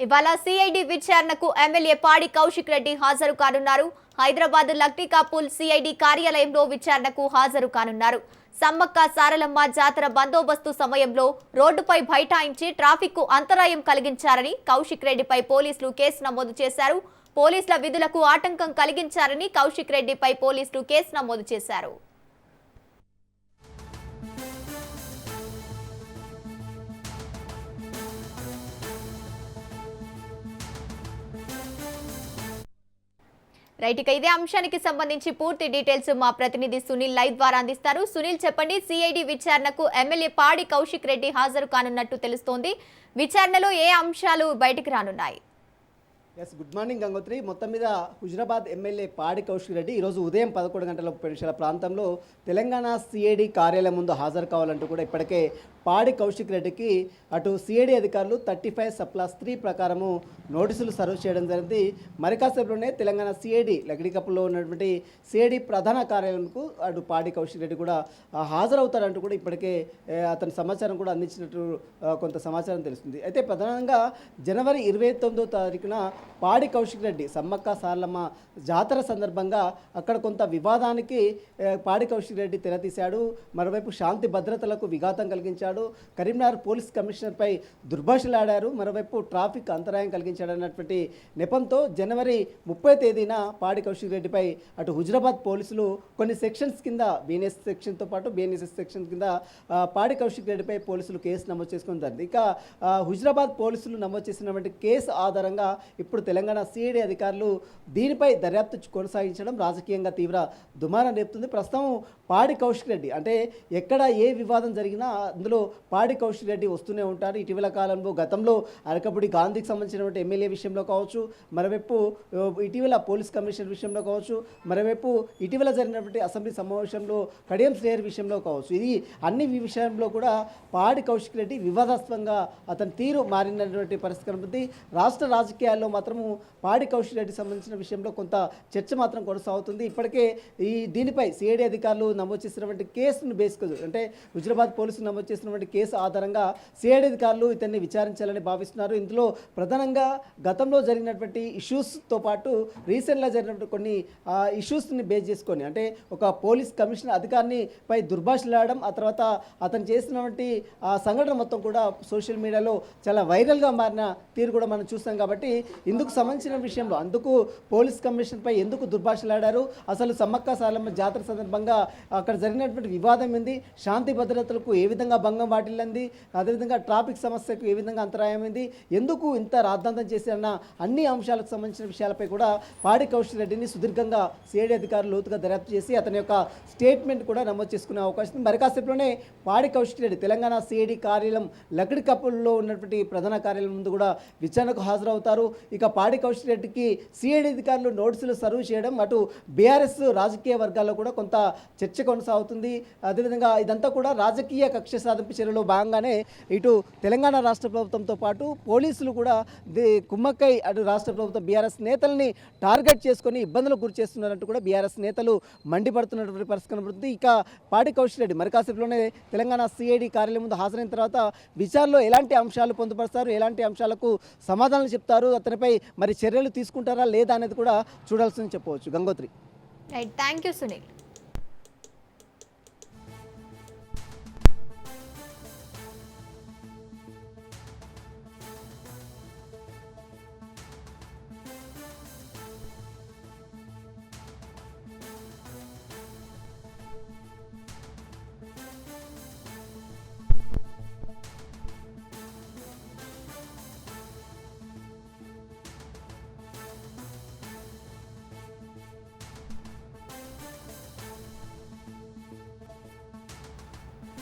ఇవాళ సిఐడి విచారణకు ఎమ్మెల్యే పాడి కౌశిక్ రెడ్డి హాజరు కానున్నారు. హైదరాబాద్ లక్టీకాపూల్ సిఐడి కార్యాలయంలో విచారణకు హాజరు కానున్నారు. సమ్మక్క సారలమ్మ జాతర బందోబస్తు సమయంలో రోడ్డుపై బైఠాయించి ట్రాఫిక్ కు అంతరాయం కలిగించారని కౌశిక్ రెడ్డిపై పోలీసులు కేసు నమోదు చేశారు. పోలీసుల విధులకు ఆటంకం కలిగించారని కౌశిక్ రెడ్డిపై పోలీసులు కేసు నమోదు చేశారు. రైట్, ఇక ఇదే అంశానికి సంబంధించి పూర్తి డీటెయిల్స్ మా ప్రతినిధి సునీల్ లైవ్ ద్వారా అందిస్తారు. సునీల్, చెప్పండి, సిఐడి విచారణకు ఎమ్మెల్యే పాడి కౌశిక్ రెడ్డి హాజరు కానున్నట్టు తెలుస్తోంది. విచారణలో ఏ అంశాలు బయటికి రానున్నాయి? Good morning Gangotri. మొత్తం మీద హుజరాబాద్ ఎమ్మెల్యే పాడి కౌశిక్ రెడ్డి ఈరోజు ఉదయం 11:30 ప్రాంతంలో తెలంగాణ సిఐడి కార్యాలయం ముందు హాజరు కావాలంటూ కూడా ఇప్పటికే పాడి కౌశిక్ రెడ్డికి అటు సిఐడి అధికారులు 35/3 ప్రకారము నోటీసులు సర్వ్ చేయడం జరిగింది. మరి కాసేపులోనే తెలంగాణ సిఐడి లక్డీకప్పుల్లో ఉన్నటువంటి సిఐడి ప్రధాన కార్యాలయంకు అటు పాడి కౌశిక్ రెడ్డి కూడా హాజరవుతారంటూ కూడా ఇప్పటికే అతని సమాచారం కూడా అందించినట్టు కొంత సమాచారం తెలుస్తుంది. అయితే ప్రధానంగా జనవరి 29వ తారీఖున పాడి కౌశిక్ రెడ్డి సమ్మక్క సారలమ్మ జాతర సందర్భంగా అక్కడ కొంత వివాదానికి పాడి కౌశిక్ రెడ్డి తెరతీశాడు. మరోవైపు శాంతి భద్రతలకు విఘాతం కలిగించాడు. కరీంనగర్ పోలీస్ కమిషనర్పై దుర్భాషలాడారు. మరోవైపు ట్రాఫిక్ అంతరాయం కలిగించాడన్నటువంటి నెపంతో జనవరి 30వ తేదీన పాడి కౌశిక్ రెడ్డిపై అటు హుజరాబాద్ పోలీసులు కొన్ని సెక్షన్స్ కింద బిఎన్ఎస్ సెక్షన్తో పాటు బిఎన్ఎస్ఎస్ సెక్షన్ కింద పాడి కౌశిక్ రెడ్డిపై పోలీసులు కేసు నమోదు చేసుకుని జరిగింది. ఇక హుజరాబాద్ పోలీసులు నమోదు చేసినటువంటి కేసు ఆధారంగా ఇప్పుడు తెలంగాణ సిఐడి అధికారులు దీనిపై దర్యాప్తు కొనసాగించడం రాజకీయంగా తీవ్ర దుమారం రేపుతుంది. ప్రస్తుతం పాడి కౌశిక్ రెడ్డి అంటే ఎక్కడ ఏ వివాదం జరిగినా అందులో పాడి కౌశిక్ రెడ్డి వస్తూనే ఉంటారు. ఇటీవల కాలంలో గతంలో అరకపుడి గాంధీకి సంబంధించినటువంటి ఎమ్మెల్యే విషయంలో కావచ్చు, మరోవైపు ఇటీవల పోలీస్ కమిషనర్ విషయంలో కావచ్చు, మరోవైపు ఇటీవల జరిగినటువంటి అసెంబ్లీ సమావేశంలో కడియం శ్రేయర్ విషయంలో కావచ్చు, ఇది అన్ని విషయంలో కూడా పాడి కౌశిక్ రెడ్డి వివాదాస్పదంగా అతని తీరు మారినటువంటి పరిస్థితి కనబడుతుంది. రాష్ట్ర రాజకీయాల్లో మాత్రము పాడి కౌశిక్ రెడ్డి సంబంధించిన విషయంలో కొంత చర్చ మాత్రం కొనసాగుతుంది. ఇప్పటికే దీనిపై సిఐడి అధికారులు నమోదు చేసినటువంటి కేసును బేస్కు అంటే హుజరాబాద్ పోలీసులు నమోదు చేసినటువంటి కేసు ఆధారంగా సిఐడి అధికారులు ఇతన్ని విచారించాలని భావిస్తున్నారు. ఇందులో ప్రధానంగా గతంలో జరిగినటువంటి ఇష్యూస్తో పాటు రీసెంట్గా జరిగినటువంటి కొన్ని ఇష్యూస్ని బేస్ చేసుకొని అంటే ఒక పోలీస్ కమిషనర్ అధికారిని పై దుర్భాషలాడడం, ఆ తర్వాత అతను చేసినటువంటి సంఘటన మొత్తం కూడా సోషల్ మీడియాలో చాలా వైరల్గా మారిన తీరు కూడా మనం చూస్తాం. కాబట్టి ఇందుకు సంబంధించిన విషయంలో అందుకు పోలీస్ కమిషనర్ పై ఎందుకు దుర్భాషలాడారు, అసలు సమ్మక్క సారలమ్మ జాతర సందర్భంగా అక్కడ జరిగినటువంటి వివాదం ఏంది, శాంతి భద్రతలకు ఏ విధంగా భంగం వాటిల్లింది, అదేవిధంగా ట్రాఫిక్ సమస్యకు ఏ విధంగా అంతరాయమైంది, ఎందుకు ఇంత రాద్ధాంతం చేశారన్న అన్ని అంశాలకు సంబంధించిన విషయాలపై కూడా పాడి కౌశిక్ రెడ్డిని సుదీర్ఘంగా సిఐడి అధికారులు లోతుగా దర్యాప్తు చేసి అతని యొక్క స్టేట్మెంట్ కూడా నమోదు చేసుకునే అవకాశం ఉంది. మరి కాసేపులోనే పాడి కౌశిక్ రెడ్డి తెలంగాణ సిఐడి కార్యాలయం లక్డీకప్పుల్లో ఉన్నటువంటి ప్రధాన కార్యాలయం ముందు కూడా విచారణకు హాజరవుతారు. ఇక పాడి కౌశిక్ రెడ్డికి సిఐడి అధికారులు నోటీసులు సర్వ్ చేయడం అటు బీఆర్ఎస్ రాజకీయ వర్గాల్లో కూడా కొంత చర్చ కొనసాగుతుంది. అదేవిధంగా ఇదంతా కూడా రాజకీయ కక్ష సాధింపు చర్యలో భాగంగానే ఇటు తెలంగాణ రాష్ట్ర ప్రభుత్వంతో పాటు పోలీసులు కూడా కుమ్మక్కై అటు రాష్ట్ర ప్రభుత్వం బీఆర్ఎస్ నేతల్ని టార్గెట్ చేసుకొని ఇబ్బందులకు గురి చేస్తున్నారంటూ కూడా బీఆర్ఎస్ నేతలు మండిపడుతున్నటువంటి పరిస్థితి కనబడుతుంది. ఇక పాడి కౌశిక్ రెడ్డి మరి కాసేపులోనే తెలంగాణ సిఐడి కార్యాలయం ముందు హాజరైన తర్వాత విచారణలో ఎలాంటి అంశాలు పొందుపరుస్తారు, ఎలాంటి అంశాలకు సమాధానాలు చెప్తారు, అతనిపై మరి చర్యలు తీసుకుంటారా లేదా అనేది కూడా చూడాల్సింది చెప్పవచ్చు. Gangotri. Right, thank you Sunil.